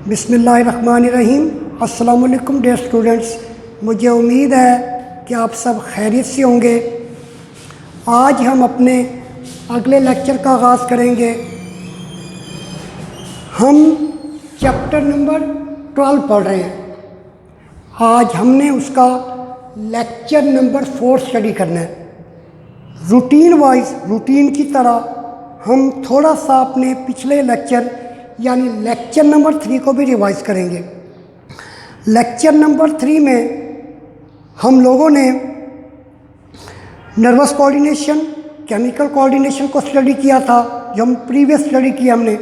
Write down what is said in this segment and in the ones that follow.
बिस्मिल्लाहिर्रहमानिर्रहीम। अस्सलाम वालेकुम डियर स्टूडेंट्स, मुझे उम्मीद है कि आप सब खैरियत से होंगे। आज हम अपने अगले लेक्चर का आगाज़ करेंगे। हम चैप्टर नंबर 12 पढ़ रहे हैं। आज हमने उसका लेक्चर नंबर 4 स्टडी करना है। रूटीन की तरह हम थोड़ा सा अपने पिछले लेक्चर यानी लेक्चर नंबर 3 को भी रिवाइज करेंगे। लेक्चर नंबर 3 में हम लोगों ने नर्वस कोऑर्डिनेशन, केमिकल कोऑर्डिनेशन को स्टडी किया था। जो हम प्रीवियस स्टडी किया हमने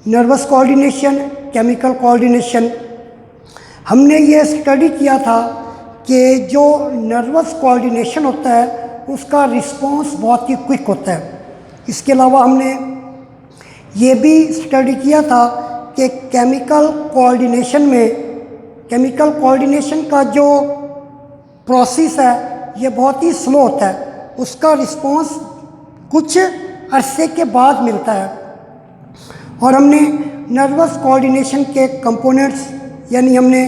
नर्वस कोऑर्डिनेशन, केमिकल कोऑर्डिनेशन, हमने ये स्टडी किया था कि जो नर्वस कोऑर्डिनेशन होता है उसका रिस्पॉन्स बहुत ही क्विक होता है। इसके अलावा हमने ये भी स्टडी किया था कि केमिकल कोऑर्डिनेशन का जो प्रोसेस है ये बहुत ही स्लो होता है। उसका रिस्पॉन्स कुछ अरसे के बाद मिलता है। और हमने नर्वस कोऑर्डिनेशन के कंपोनेंट्स यानी हमने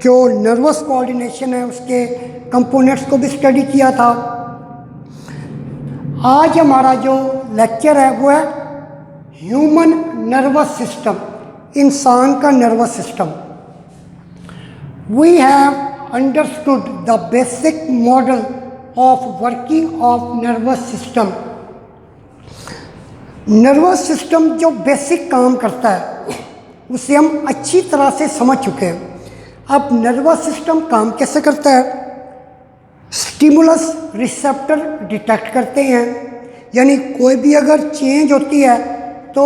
जो नर्वस कोऑर्डिनेशन है उसके कंपोनेंट्स को भी स्टडी किया था। आज हमारा जो लेक्चर है वो है ह्यूमन नर्वस सिस्टम, इंसान का nervous system. We have understood the basic model of working of nervous system. Nervous system जो बेसिक काम करता है उसे हम अच्छी तरह से समझ चुके हैं। अब नर्वस सिस्टम काम कैसे करता है? स्टिमुलस रिसेप्टर डिटेक्ट करते हैं, यानी कोई भी अगर चेंज होती है तो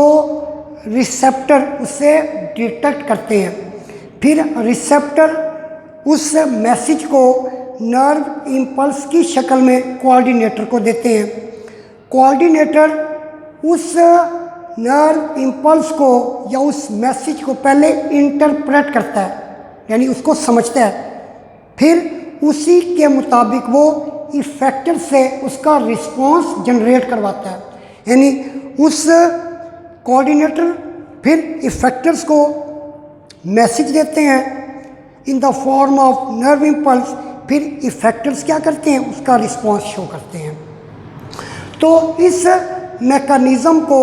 रिसेप्टर उसे डिटेक्ट करते हैं। फिर रिसेप्टर उस मैसेज को नर्व इम्पल्स की शक्ल में कोऑर्डिनेटर को देते हैं। कोऑर्डिनेटर उस नर्व इम्पल्स को या उस मैसेज को पहले इंटरप्रेट करता है, यानी उसको समझता है। फिर उसी के मुताबिक वो इफेक्टर से उसका रिस्पॉन्स जनरेट करवाता है, यानी उस कोऑर्डिनेटर फिर इफेक्टर्स को मैसेज देते हैं in the form of nerve impulse. फिर इफेक्टर्स क्या करते हैं? उसका रिस्पॉन्स शो करते हैं। तो इस मैकेनिज़्म को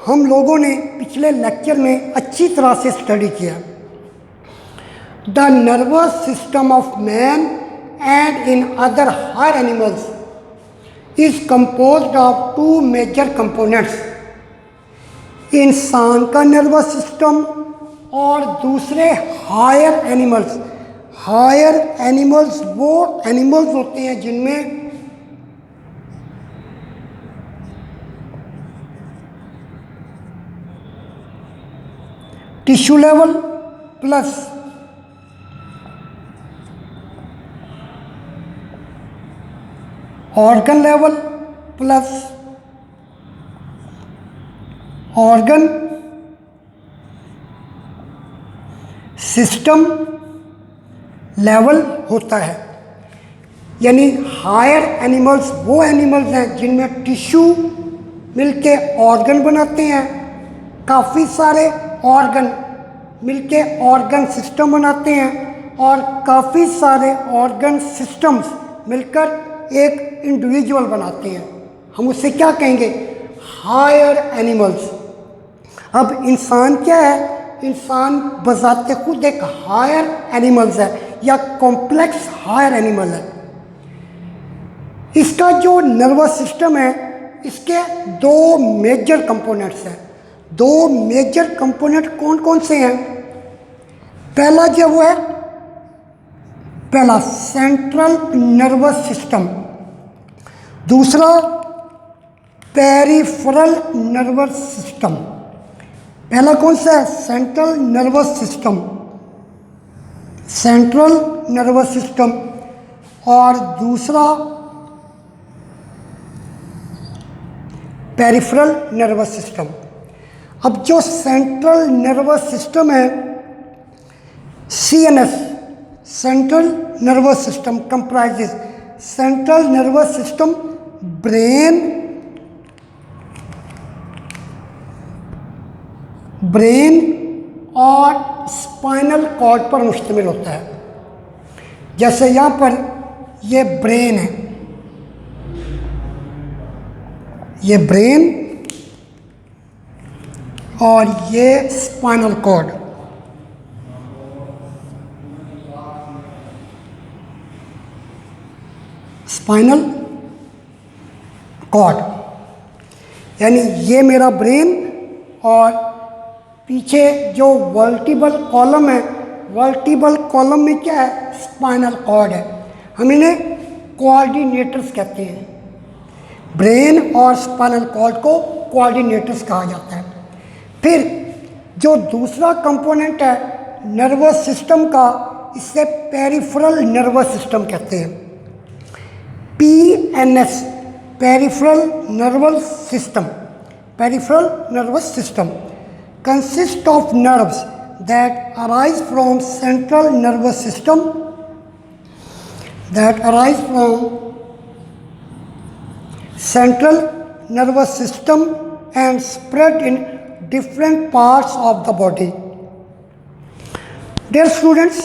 हम लोगों ने पिछले लेक्चर में अच्छी तरह से स्टडी किया। The nervous system of man and in other higher animals is composed of 2 major components. इंसान का नर्वस सिस्टम और दूसरे हायर एनिमल्स वो एनिमल्स होते हैं जिनमें tissue level plus organ level plus organ system level होता है। यानी हायर एनिमल्स वो एनिमल्स हैं जिनमें टिश्यू मिलके ऑर्गन बनाते हैं, काफ़ी सारे ऑर्गन मिलके ऑर्गन सिस्टम बनाते हैं, और काफ़ी सारे ऑर्गन सिस्टम्स मिलकर एक इंडिविजुअल बनाते हैं। हम उससे क्या कहेंगे? Higher animals. अब इंसान क्या है? इंसान बज़ाते खुद एक हायर एनिमल्स है या कॉम्प्लेक्स हायर एनिमल है। इसका जो नर्वस सिस्टम है इसके 2 मेजर कंपोनेंट्स हैं। 2 मेजर कंपोनेंट कौन कौन से हैं? पहला जो वो है सेंट्रल नर्वस सिस्टम, दूसरा पेरिफेरल नर्वस सिस्टम। पहला कौन सा है? सेंट्रल नर्वस सिस्टम, और दूसरा पेरिफेरल नर्वस सिस्टम। अब जो सेंट्रल नर्वस सिस्टम है CNS, central nervous system comprises central nervous system, brain और स्पाइनल कॉर्ड पर मुश्तमिल होता है। जैसे यहाँ पर ये ब्रेन है, ये ब्रेन और ये स्पाइनल कॉर्ड। स्पाइनल कॉर्ड यानी ये मेरा ब्रेन और पीछे जो वर्टिबल कॉलम है, वर्टिबल कॉलम में क्या है? स्पाइनल कॉर्ड है। हम इन्हें कोऑर्डिनेटर्स कहते हैं। ब्रेन और स्पाइनल कॉर्ड को कोऑर्डिनेटर्स कहा जाता है। फिर जो दूसरा कंपोनेंट है नर्वस सिस्टम का, इसे पेरिफेरल नर्वस सिस्टम कहते हैं। PNS, peripheral nervous system. Peripheral nervous system consists of nerves that arise from central nervous system, that arise from central nervous system and spread in different parts of the body. Dear students,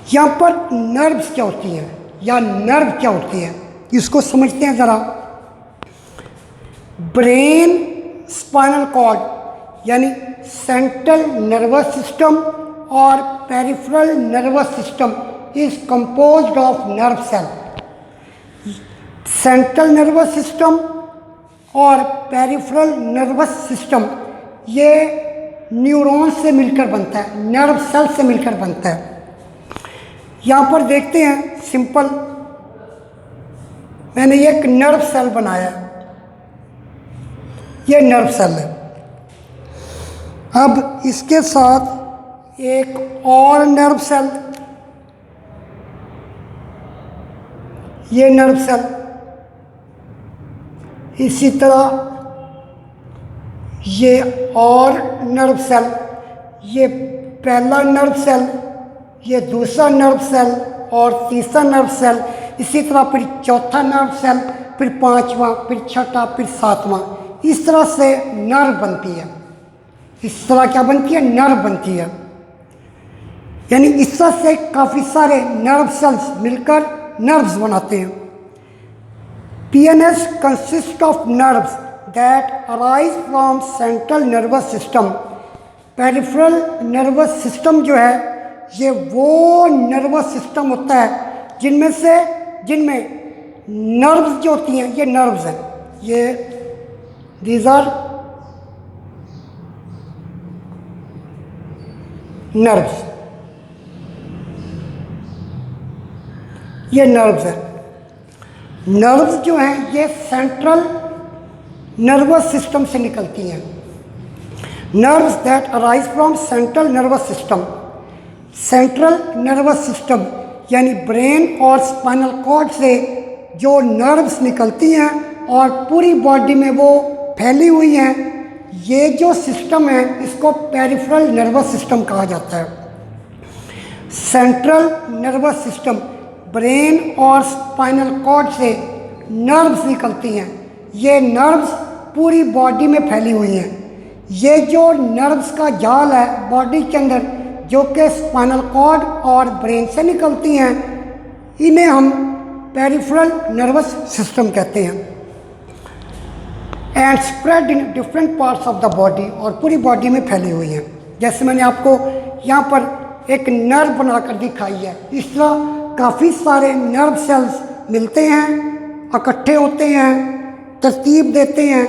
यहाँ पर nerves क्या होती हैं या nerve क्या होती है, इसको समझते हैं ज़रा। ब्रेन, स्पाइनल कॉर्ड यानी सेंट्रल नर्वस सिस्टम और peripheral nervous system is composed of nerve cell. Central nervous system और पेरिफेरल नर्वस सिस्टम ये न्यूरॉन से मिलकर बनता है, नर्व सेल से मिलकर बनता है। यहाँ पर देखते हैं सिंपल, मैंने एक नर्व सेल बनाया, ये नर्व सेल है। अब इसके साथ एक और नर्व सेल, ये नर्व सेल, इसी तरह ये और नर्व सेल, ये पहला नर्व सेल, ये दूसरा नर्व सेल और तीसरा नर्व सेल, इसी तरह फिर चौथा नर्व सेल, फिर पांचवा, फिर छठा, फिर सातवां। इस तरह से नर्व बनती है। इस तरह क्या बनती है? नर्व बनती है। यानी इस तरह से काफ़ी सारे नर्व सेल्स मिलकर नर्व्स बनाते हैं। PNS consist of nerves that arise from central nervous system. Peripheral nervous system जो है ये वो नर्वस सिस्टम होता है जिनमें नर्व्स जो होती हैं, ये नर्व्स हैं, ये दीज आर नर्व्स, ये नर्व्स हैं। नर्व्स जो हैं ये सेंट्रल नर्वस सिस्टम से निकलती हैं। Nerves that arise from central nervous system. Central nervous system यानी ब्रेन और स्पाइनल कॉर्ड से जो नर्व्स निकलती हैं और पूरी बॉडी में वो फैली हुई हैं, ये जो सिस्टम है इसको पेरिफेरल नर्वस सिस्टम कहा जाता है। सेंट्रल नर्वस सिस्टम, ब्रेन और स्पाइनल कॉर्ड से नर्व्स निकलती हैं। ये नर्व्स पूरी बॉडी में फैली हुई हैं। ये जो नर्व्स का जाल है बॉडी के अंदर, जो कि स्पाइनल कॉर्ड और ब्रेन से निकलती हैं, इन्हें हम पेरिफेरल नर्वस सिस्टम कहते हैं। And spread in different parts of the body, और पूरी बॉडी में फैली हुई हैं। जैसे मैंने आपको यहाँ पर एक नर्व बनाकर दिखाई है, इस तरह काफ़ी सारे नर्व सेल्स मिलते हैं, इकट्ठे होते हैं, तरतीब देते हैं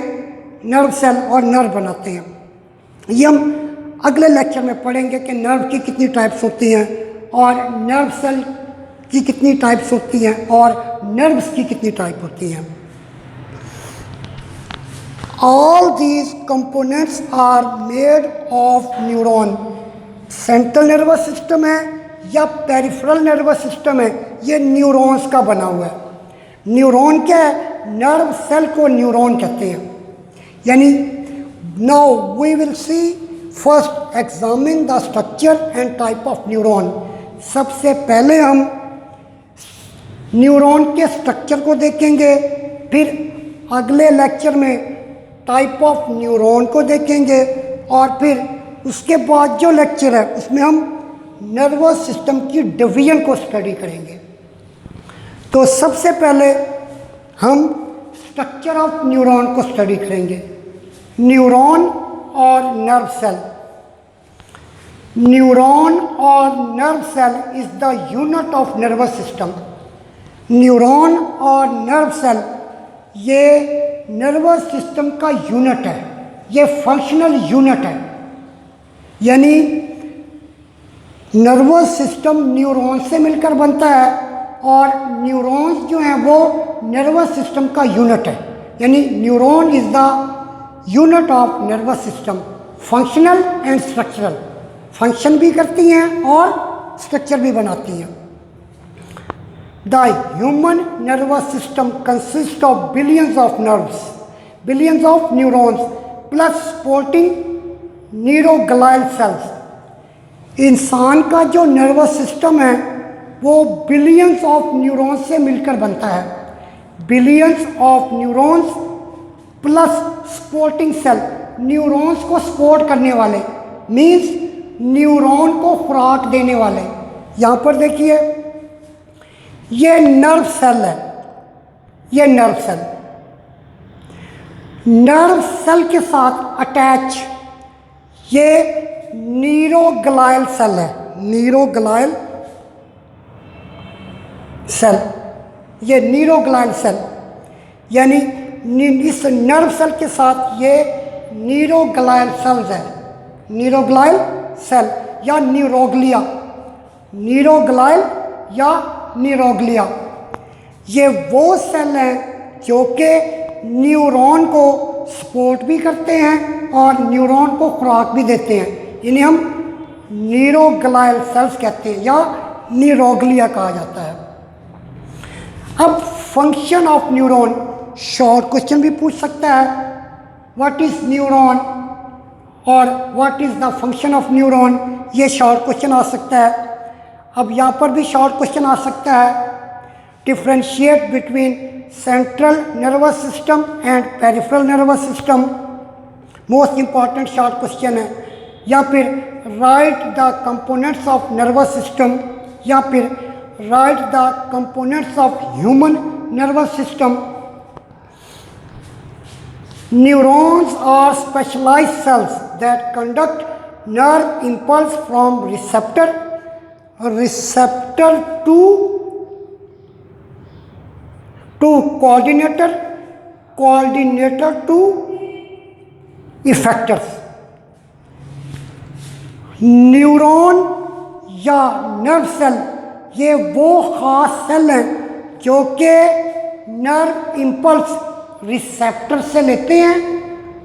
नर्व सेल और नर्व बनाते हैं। ये हम अगले लेक्चर में पढ़ेंगे कि नर्व की कितनी टाइप्स होती हैं और नर्व सेल की कितनी टाइप्स होती हैं और नर्व्स की कितनी टाइप होती हैं। All these components are made of neuron। Central nervous system है या पेरिफेरल नर्वस सिस्टम है, ये न्यूरॉन्स का बना हुआ है। न्यूरॉन क्या है? नर्व सेल को न्यूरॉन कहते हैं। यानी now we will see first examine the structure and type of neuron. सबसे पहले हम न्यूरॉन के स्ट्रक्चर को देखेंगे, फिर अगले लेक्चर में टाइप ऑफ न्यूरॉन को देखेंगे और फिर उसके बाद जो लेक्चर है उसमें हम नर्वस सिस्टम की डिवीजन को स्टडी करेंगे। तो सबसे पहले हम स्ट्रक्चर ऑफ न्यूरॉन को स्टडी करेंगे। न्यूरॉन और नर्व सेल। न्यूरॉन और nerve cell is the unit of nervous system. Neuron और नर्व सेल ये नर्वस सिस्टम का यूनिट है, ये फंक्शनल यूनिट है। यानी नर्वस सिस्टम न्यूरॉन से मिलकर बनता है और न्यूरॉन्स जो हैं वो नर्वस सिस्टम का यूनिट है। यानी neuron is the unit of nervous system, functional and structural. Function भी करती हैं और स्ट्रक्चर भी बनाती हैं। The human nervous system consist of billions of nerves, billions of neurons plus supporting neuroglial cells. इंसान का जो नर्वस सिस्टम है वो बिलियंस ऑफ न्यूरॉन्स से मिलकर बनता है। Billions of neurons plus supporting cell, neurons को सपोर्ट करने वाले, मीन्स न्यूरॉन को खुराक देने वाले। यहाँ पर देखिए ये नर्व सेल है, ये नर्व सेल। नर्व सेल के साथ अटैच ये न्यूरोग्लाइल सेल है, न्यूरोग्लाइल सेल, ये न्यूरोग्लाइल सेल। यानी इस नर्व सेल के साथ ये न्यूरोग्लाइल सेल्स है, न्यूरोग्लाइल सेल या न्यूरोग्लिया, न्यूरोग्लाइल या न्यूरोग्लिया। ये वो सेल हैं जो कि न्यूरॉन को सपोर्ट भी करते हैं और न्यूरॉन को खुराक भी देते हैं। इन्हें हम न्यूरोग्लाइल सेल्स कहते हैं या न्यूरोग्लिया कहा जाता है। अब function of neuron, short question भी पूछ सकता है, व्हाट इज न्यूरॉन और what is the function of neuron, ये शॉर्ट क्वेश्चन आ सकता है। अब यहाँ पर भी शॉर्ट क्वेश्चन आ सकता है, differentiate between central nervous system and peripheral nervous system, most important short question है। या फिर right the components of nervous system, या फिर right the components of human nervous system. Neurons are specialized cells that conduct nerve impulse from receptor to coordinator, coordinator to effectors। Neuron या nerve cell ये वो खास cell हैं जो कि nerve impulse receptor से लेते हैं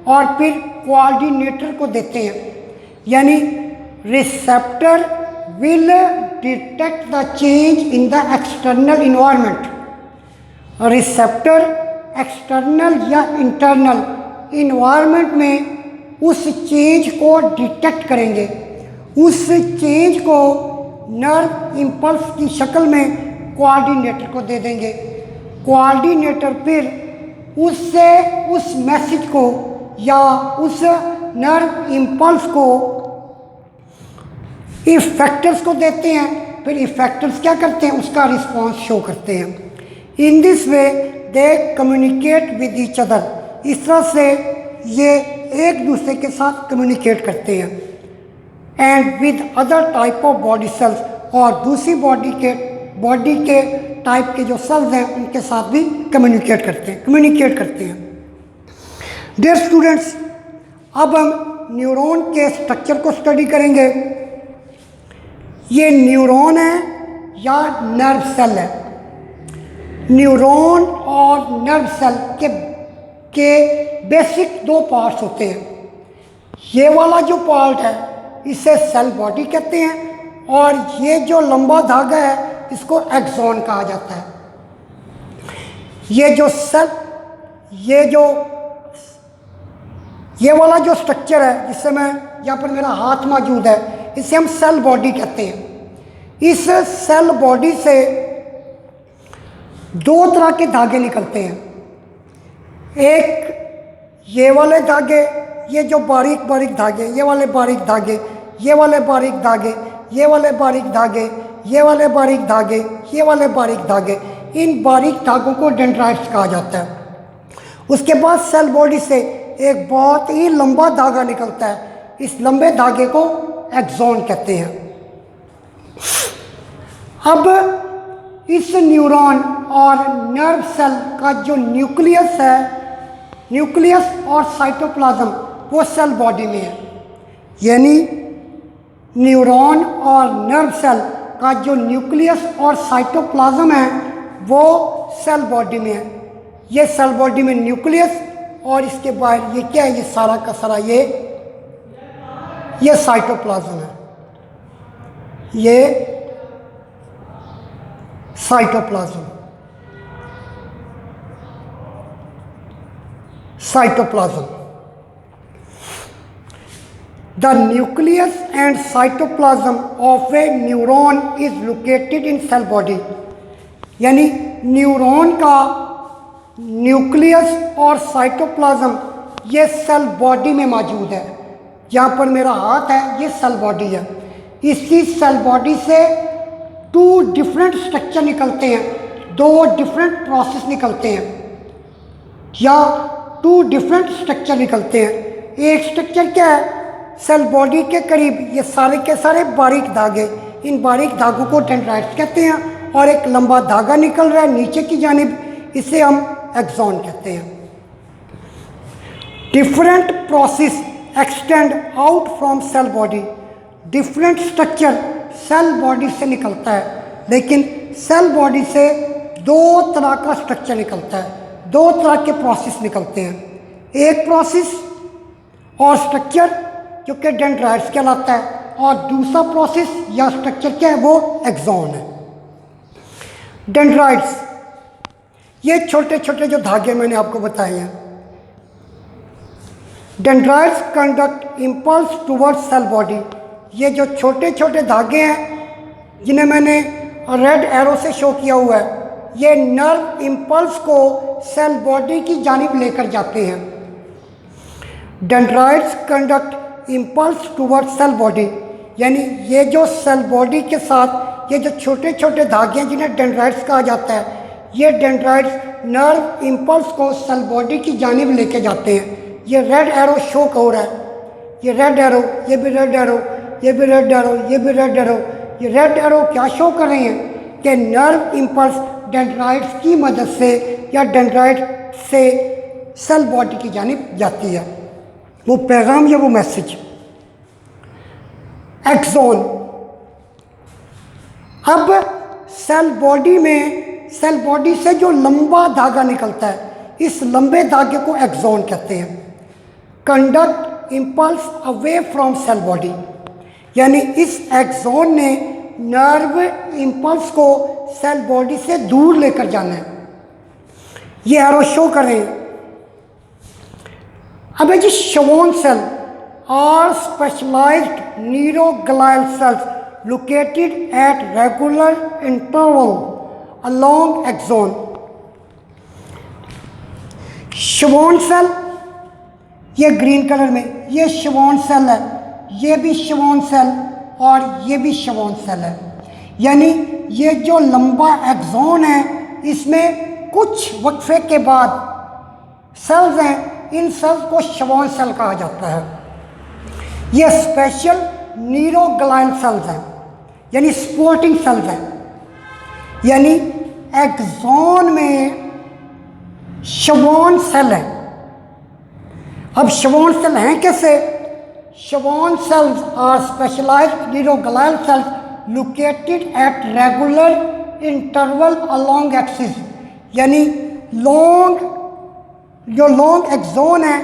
और फिर कोऑर्डिनेटर को देते हैं। यानी receptor will detect the change in the external environment. Receptor external या इंटरनल इन्वायरमेंट में उस चेंज को डिटेक्ट करेंगे, उस चेंज को नर्व इम्पल्स की शक्ल में कोऑर्डिनेटर को दे देंगे। कोऑर्डिनेटर फिर उससे उस मैसेज को या उस नर्व इम्पल्स को इफेक्टर्स को देते हैं, फिर इफेक्टर्स क्या करते हैं, उसका रिस्पांस शो करते हैं। In this way they communicate with each other. इस तरह से ये एक दूसरे के साथ कम्युनिकेट करते हैं। And with other type of body cells, और दूसरी बॉडी के टाइप के जो सेल्स हैं उनके साथ भी कम्युनिकेट करते हैं। डियर स्टूडेंट्स, अब हम न्यूरॉन के स्ट्रक्चर को स्टडी करेंगे। ये न्यूरॉन है या नर्व सेल है। न्यूरॉन और नर्व सेल के बेसिक दो पार्ट्स होते हैं। ये वाला जो पार्ट है इसे सेल बॉडी कहते हैं, और ये जो लंबा धागा है इसको एक्सॉन कहा जाता है। ये वाला जो स्ट्रक्चर है जिससे मैं यहाँ पर मेरा हाथ मौजूद है, इसे हम सेल बॉडी कहते हैं। इस सेल बॉडी से दो तरह के धागे निकलते हैं। एक ये वाले धागे ये जो बारीक बारीक धागे, ये वाले बारीक धागे, ये वाले बारीक धागे, ये वाले बारीक धागे, ये वाले बारीक धागे, ये वाले बारीक धागे, इन बारीक धागों को डेंड्राइट्स कहा जाता है। उसके बाद सेल बॉडी से एक बहुत ही लंबा धागा निकलता है, इस लंबे धागे को एक्सॉन कहते हैं। अब इस न्यूरॉन और नर्व सेल का जो न्यूक्लियस है, न्यूक्लियस और साइटोप्लाज्म वो सेल बॉडी में है। यानी न्यूरॉन और नर्व सेल का जो न्यूक्लियस और साइटोप्लाज्म है वो सेल बॉडी में है। ये सेल बॉडी में न्यूक्लियस और इसके बाहर ये क्या है, ये सारा का सारा ये साइटोप्लाज्म है, ये cytoplasm, cytoplasm. The nucleus and cytoplasm of a neuron is located in cell body। यानी न्यूरॉन का न्यूक्लियस और साइटोप्लाज्म ये सेल बॉडी में मौजूद है। जहाँ पर मेरा हाथ है ये सेल बॉडी है। इसी सेल बॉडी से टू डिफरेंट स्ट्रक्चर निकलते हैं, दो डिफरेंट प्रोसेस निकलते हैं या टू डिफरेंट स्ट्रक्चर निकलते हैं। एक स्ट्रक्चर क्या है, सेल बॉडी के करीब ये सारे के सारे बारीक धागे, इन बारीक धागों को डेंड्राइट्स कहते हैं। और एक लंबा धागा निकल रहा है नीचे की जानिब, इसे हम एक्सॉन कहते हैं। Different process extend out from cell body. Different structure cell body से निकलता है, लेकिन सेल बॉडी से दो तरह का स्ट्रक्चर निकलता है, दो तरह के प्रोसेस निकलते हैं। एक प्रोसेस और स्ट्रक्चर जो कि डेंड्राइट्स कहलाता है, और दूसरा प्रोसेस या स्ट्रक्चर क्या है, वो एक्सॉन है। डेंड्राइट्स ये छोटे छोटे जो धागे मैंने आपको बताए हैं। Dendrites conduct impulse towards cell body. ये जो छोटे छोटे धागे हैं जिन्हें मैंने रेड एरो से शो किया हुआ है, ये नर्व इम्पल्स को सेल बॉडी की जानिब लेकर जाते हैं। Dendrites conduct impulse towards cell body, यानी ये जो सेल बॉडी के साथ ये जो छोटे छोटे धागे हैं जिन्हें डेंड्राइट्स कहा जाता है, ये डेंड्राइट्स नर्व इम्पल्स को सेल बॉडी की जानिब लेके जाते हैं। ये रेड एरो शो हो रहा है, ये रेड एरो, ये भी रेड एरो, ये भी रेड एरो, ये भी रेड एरो। ये रेड एरो क्या शो कर रहे हैं कि नर्व इम्पल्स डेंड्राइट्स की मदद से या डेंड्राइट से सेल बॉडी की जानिब जाती है, वो पैगाम या वो मैसेज। एक्सॉन, अब सेल बॉडी में सेल बॉडी से जो लंबा धागा निकलता है, इस लंबे धागे को एक्सॉन कहते हैं। Conduct impulse away from cell body, यानी इस एक्सॉन ने नर्व इम्पल्स को सेल बॉडी से दूर लेकर जाना है। ये एरो शो कर रहे हैं। अब जी Schwann cell are specialised neuroglial cells located at regular interval along axon। Schwann cell ये ग्रीन कलर में, ये शवॉन सेल है, ये भी शवॉन सेल और ये भी शवॉन सेल है। यानी ये जो लंबा एक्सॉन है, इसमें कुछ वक्फे के बाद सेल्स हैं, इन सेल्स को शवॉन सेल कहा जाता है। ये स्पेशल न्यूरोग्लियल सेल्स हैं, यानी सपोर्टिंग सेल्स हैं। यानी एक्सॉन में शवॉन सेल है। अब शवॉन सेल हैं कैसे? Schwann cells are specialised neuroglial cells located at regular interval along axis. यानी जो लॉन्ग एक्सॉन है,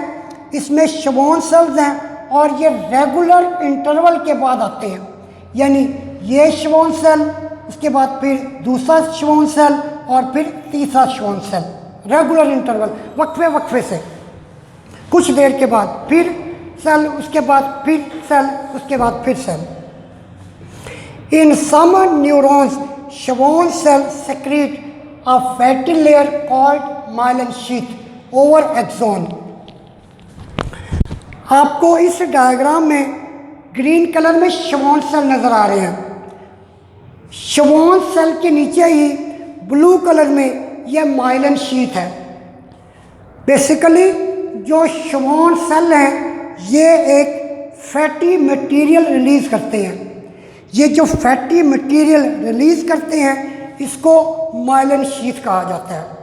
इसमें शवॉन सेल्स हैं और ये रेगुलर इंटरवल के बाद आते हैं। यानी ये शवॉन सेल, उसके बाद फिर दूसरा शवॉन सेल और फिर तीसरा शवॉन सेल, रेगुलर इंटरवल, वक्फे वक्फे से, कुछ देर के बाद फिर सेल, उसके बाद फिर सेल, उसके बाद फिर cell. In some neurons Schwann cell secrete a fatty layer called myelin sheath over axon. आपको इस डायग्राम में ग्रीन कलर में श्वॉन सेल नज़र आ रहे हैं। श्वॉन सेल के नीचे ही ब्लू कलर में यह माइलिन शीथ है। बेसिकली जो श्वॉन सेल हैं ये एक फैटी मटेरियल रिलीज़ करते हैं। ये जो फैटी मटेरियल रिलीज़ करते हैं इसको माइलिन शीथ कहा जाता है।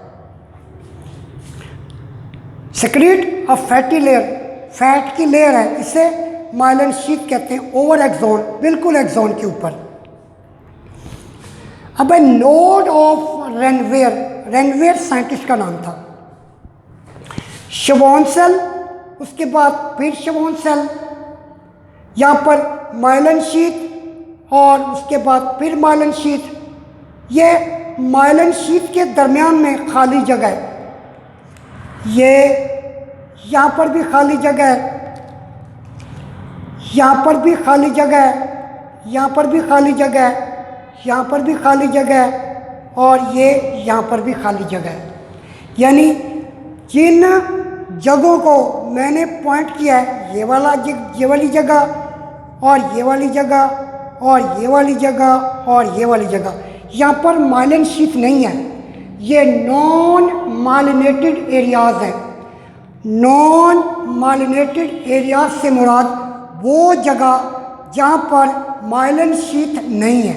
Secrete a fatty layer, fat की लेयर है, इसे माइलिन शीथ कहते हैं। ओवर एक्सोन, बिल्कुल एक्सोन के ऊपर। अब नोड ऑफ रेनवेयर, रेनवेयर साइंटिस्ट का नाम था। श्वॉन सेल, उसके बाद फिर श्वॉन सेल, यहाँ पर माइलिन शीथ और उसके बाद फिर माइलिन शीथ। ये माइलिन शीथ के दरमियान में खाली जगह है, ये यहाँ पर भी खाली जगह है, यहाँ पर भी खाली जगह है, यहाँ पर भी खाली जगह है, यहाँ पर भी खाली जगह है और ये यहाँ पर भी खाली जगह है। यानी जिन जगहों को मैंने पॉइंट किया है, ये वाली जगह और ये वाली जगह और ये वाली जगह और ये वाली जगह, यहाँ पर माइलिन शीथ नहीं है। ये नॉन माइलिनेटेड एरियाज़ हैं। नॉन माइलिनेटेड एरियाज से मुराद वो जगह जहाँ पर माइलिन शीथ नहीं है।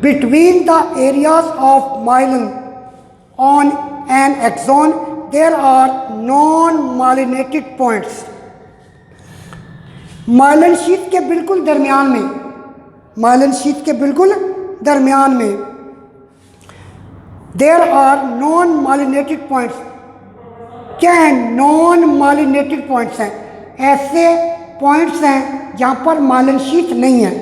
Between the areas of myelin on an axon there are non myelinated points. Myelin sheath के बिल्कुल दरमियान में, माइलिन शीथ के बिल्कुल दरमियान में there are non myelinated points. क्या है? नॉन माइलिनेटेड पॉइंट्स हैं, ऐसे पॉइंट्स हैं जहाँ पर माइलिन शीथ नहीं है।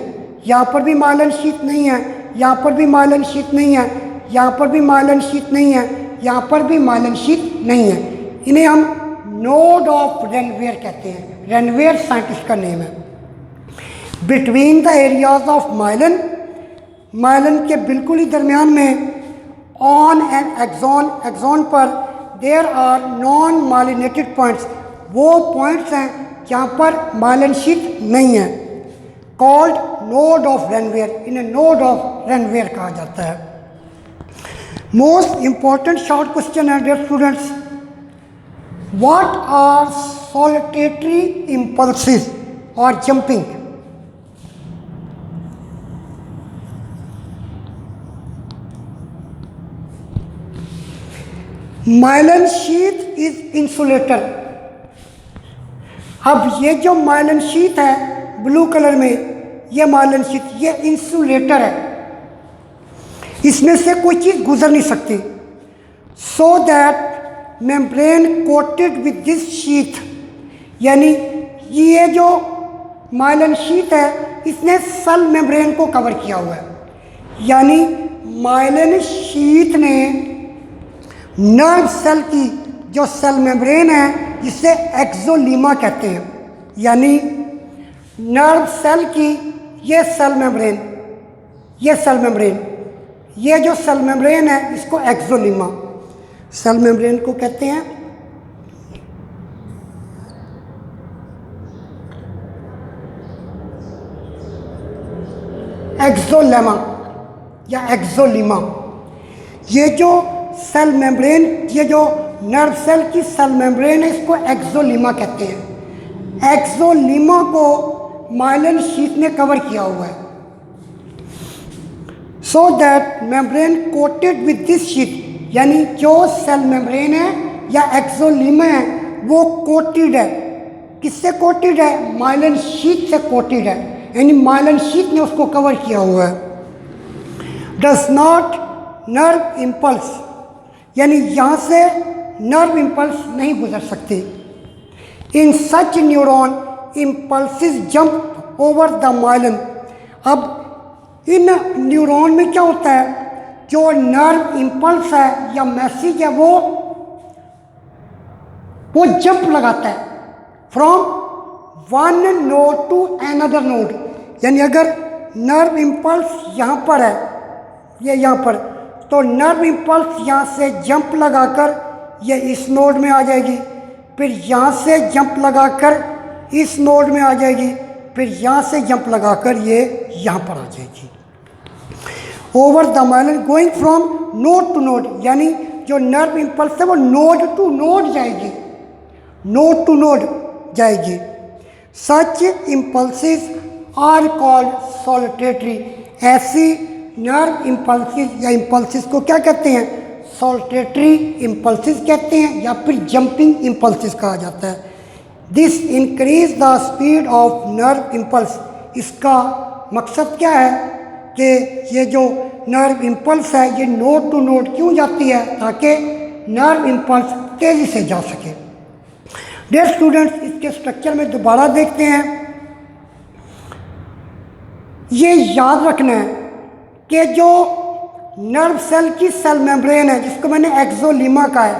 यहाँ पर भी माइलिन शीथ नहीं है, यहाँ पर भी माइलिन शीथ नहीं है, यहाँ पर भी माइलिन शीथ नहीं है, यहाँ पर भी माइलिन शीथ नहीं है। इन्हें हम नोड ऑफ रेनवेयर कहते हैं। रेनवेयर साइंटिस्ट का नेम है। Between the areas of myelin, myelin के बिल्कुल ही दरमियान में, ऑन एन एक्सॉन, एक्सॉन पर there are non myelinated points, वो पॉइंट्स हैं जहाँ पर माइलिन शीथ नहीं है। कॉल्ड नोड ऑफ रेनवेयर, इन्हें नोड ऑफ रेनवेयर कहा जाता है। मोस्ट इंपॉर्टेंट शॉर्ट क्वेश्चन है dear students, what are saltatory impulses और jumping? Myelin sheath is insulator. अब ये जो माइलिन शीथ है ब्लू कलर में, ये माइलिन शीथ, ये इंसुलेटर है, इसमें से कोई चीज़ गुजर नहीं सकती। So that membrane coated with this sheath, यानी ये जो माइलिन शीथ है इसने सेल मेम्ब्रेन को कवर किया हुआ है। यानी माइलिन शीथ ने नर्व सेल की जो सेल मेम्ब्रेन है जिसे एक्सोलीमा कहते हैं, यानी नर्व सेल की ये सेल मेम्ब्रेन, ये सेल मेम्ब्रेन, ये जो सेल मेम्ब्रेन है इसको एक्सोलीमा सेल मेम्ब्रेन को कहते हैं। एक्सोलेमा या एक्सोलीमा, ये जो सेल मेम्ब्रेन, ये जो नर्व सेल की सेल मेम्ब्रेन है इसको एक्सोलीमा कहते हैं। एक्सोलीमा को माइलिन शीथ ने कवर किया हुआ है। So that membrane coated with this sheath, यानी जो सेल मेम्ब्रेन है या एक्सोलीमा है वो कोटेड है। किससे कोटेड है? माइलिन शीथ से कोटेड है, यानी माइलिन शीथ ने उसको कवर किया हुआ है। डज नॉट नर्व इम्पल्स, यानी यहाँ से नर्व इम्पल्स नहीं गुजर सकते। In such neuron impulses jump over the myelin. अब इन न्यूरॉन में क्या होता है, जो नर्व इम्पल्स है या मैसेज है वो जंप लगाता है from one node to another node. यानी अगर नर्व इम्पल्स यहाँ पर है, ये यहाँ पर, तो नर्व इम्पल्स यहाँ से जंप लगाकर ये इस नोड में आ जाएगी, फिर यहाँ से जंप लगाकर इस नोड में आ जाएगी, फिर यहाँ से जंप लगाकर ये यहाँ पर आ जाएगी। Over the myelin going from node to node, यानी जो नर्व इम्पल्स है वो नोड टू नोड जाएगी, नोड टू नोड जाएगी। Such impulses are called saltatory, ऐसी नर्व इम्पल्सिस या इम्पल्सिस को क्या कहते हैं? सॉलिटेटरी इम्पल्सिस कहते हैं या फिर जंपिंग इम्पल्सिस कहा जाता है। This increase the speed of nerve impulse, इसका मकसद क्या है कि ये जो नर्व इम्पल्स है ये नोड टू नोड क्यों जाती है? ताकि नर्व इम्पल्स तेज़ी से जा सके। डियर स्टूडेंट्स, इसके स्ट्रक्चर में दोबारा देखते हैं। ये याद रखना है कि जो नर्व सेल की सेल मेम्ब्रेन है, जिसको मैंने एक्सोलीमा कहा है,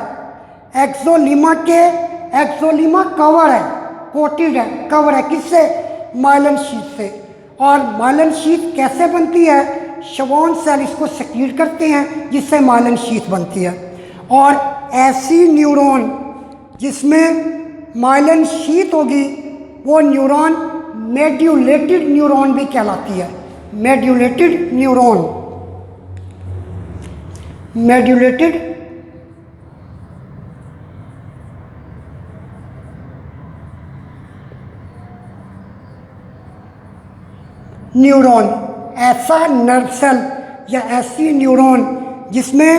एक्सोलीमा कवर है, कोटेड है, कवर है किससे? माइलिन शीथ से। और माइलिन शीथ कैसे बनती है? श्वॉन सेल इसको सेक्रीट करते हैं जिससे माइलिन शीथ बनती है। और ऐसी न्यूरॉन जिसमें माइलिन शीथ होगी वो न्यूरॉन मेड्यूलेटेड न्यूरॉन भी कहलाती है। मेड्यूलेटेड न्यूरॉन, मेड्यूलेटेड न्यूरॉन, ऐसा नर्व सेल या ऐसी न्यूरॉन जिसमें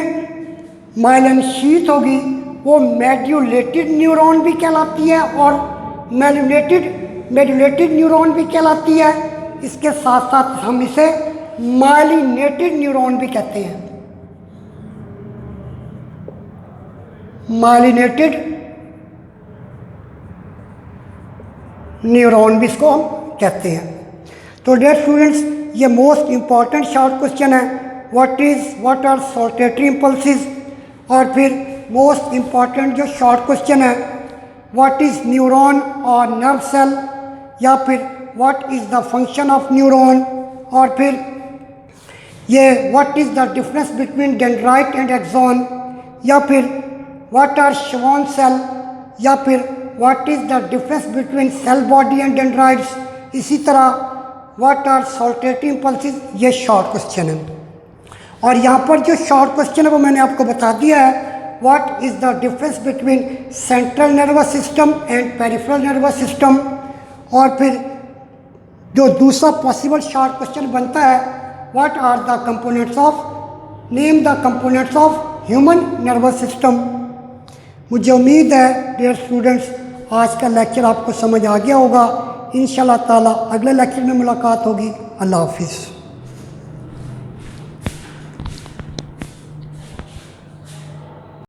माइलिन शीथ होगी वो मेड्यूलेटेड न्यूरॉन भी कहलाती है और मेड्यूलेटेड न्यूरॉन भी कहलाती है। इसके साथ साथ हम इसे माइलिनेटेड न्यूरॉन भी कहते हैं। माइलिनेटेड न्यूरॉन भी इसको हम कहते हैं। तो डियर स्टूडेंट्स, ये मोस्ट इम्पॉर्टेंट शॉर्ट क्वेश्चन है, व्हाट आर सॉलिटेटरी इम्पल्सिस। और फिर मोस्ट इम्पॉर्टेंट जो शॉर्ट क्वेश्चन है, व्हाट इज़ न्यूरॉन और नर्व सेल, या फिर what is the function of neuron. और फिर ये what is the difference between dendrite and axon, या फिर व्हाट आर श्वॉन सेल, या फिर what is the difference between cell body and dendrites. इसी तरह व्हाट आर सॉलिटेटरी इम्पल्सिस, ये शॉर्ट क्वेश्चन है। और यहाँ पर जो शॉर्ट क्वेश्चन है वो मैंने आपको बता दिया है, what is the difference between central nervous system and peripheral nervous system. और फिर जो दूसरा पॉसिबल शॉर्ट क्वेश्चन बनता है, what are the components of, name the components of human nervous system. मुझे उम्मीद है डियर स्टूडेंट्स आज का लेक्चर आपको समझ आ गया होगा। इंशाल्लाह ताला अगले लेक्चर में मुलाकात होगी। अल्लाह हाफिज़।